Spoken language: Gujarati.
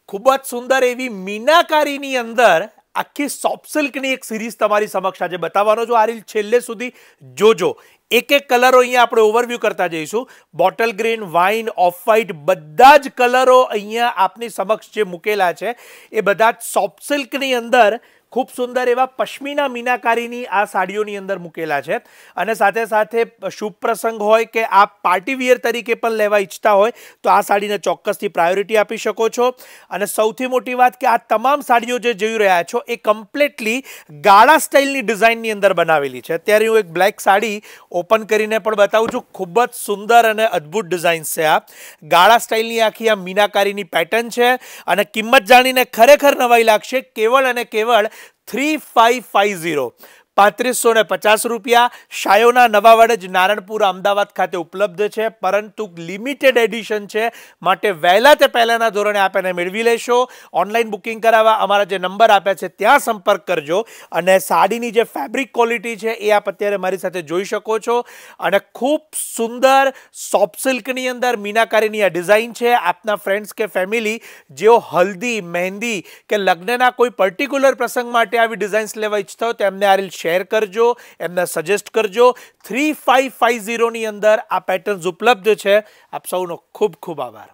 ખૂબ જ સુંદર એવી મીનાકારીની અંદર આખી સોફ્ટ સિલ્કની એક સિરીઝ તમારી સમક્ષ આજે બતાવવાનો છું. આ રીલ છેલ્લે સુધી જોજો. એક એક કલરો અહીંયા આપણે ઓવરવ્યૂ કરતા જઈશું. Bottle green, wine, of white બધા જ કલરો અહીંયા આપની સમક્ષ જે મૂકેલા છે એ બધા જ સોફ્ટ સિલ્કની અંદર ખૂબ સુંદર એવા પશ્મિના મીનાકારીની આ સાડીઓની અંદર મૂકેલા છે. અને સાથે સાથે શુભ પ્રસંગ હોય કે આપ પાર્ટી વિયર તરીકે પણ લેવા ઈચ્છતા હોય તો આ સાડીને ચોક્કસથી પ્રાયોરિટી આપી શકો છો. અને સૌથી મોટી વાત કે આ તમામ સાડીઓ જે જોઈ રહ્યા છો એ કમ્પ્લીટલી ગાળા સ્ટાઇલની ડિઝાઇનની અંદર બનાવેલી છે. અત્યારે હું એક બ્લેક સાડી ઓપન કરીને પણ બતાવું છું. ખૂબ જ સુંદર અને અદ્ભુત ડિઝાઇન છે. આ ગાળા સ્ટાઇલની આખી આ મીનાકારીની પેટર્ન છે. અને કિંમત જાણીને ખરેખર નવાઈ લાગશે. કેવળ અને કેવળ 3550 ₹3550 રૂપિયા શાયોના નવાવાડ નારણપુર અમદાવાદ ખાતે ઉપલબ્ધ છે. પરંતુ લિમિટેડ એડિશન છે માટે વહેલા તે પહેલાના ધોરણે આપ એને મેળવી લેશો. ઓનલાઈન બુકિંગ કરાવવા અમારા જે નંબર આપ્યા છે ત્યાં સંપર્ક કરજો. અને સાડીની જે ફેબ્રિક ક્વોલિટી છે એ આપ અત્યારે મારી સાથે જોઈ શકો છો. અને ખૂબ સુંદર સોફ્ટ સિલ્કની અંદર મીનાકારીની આ ડિઝાઇન છે. આપના ફ્રેન્ડ્સ કે ફેમિલી જેઓ હલ્દી, મહેંદી કે લગ્નના કોઈ પર્ટિક્યુલર પ્રસંગ માટે આવી ડિઝાઇન્સ લેવા ઈચ્છતા હોય તો એમને આ રીલ શેર કરજો, એમને સજેસ્ટ કરજો. 3550 ની અંદર આ પેટર્ન્સ ઉપલબ્ધ છે. આપ સૌનો ખૂબ ખૂબ આભાર.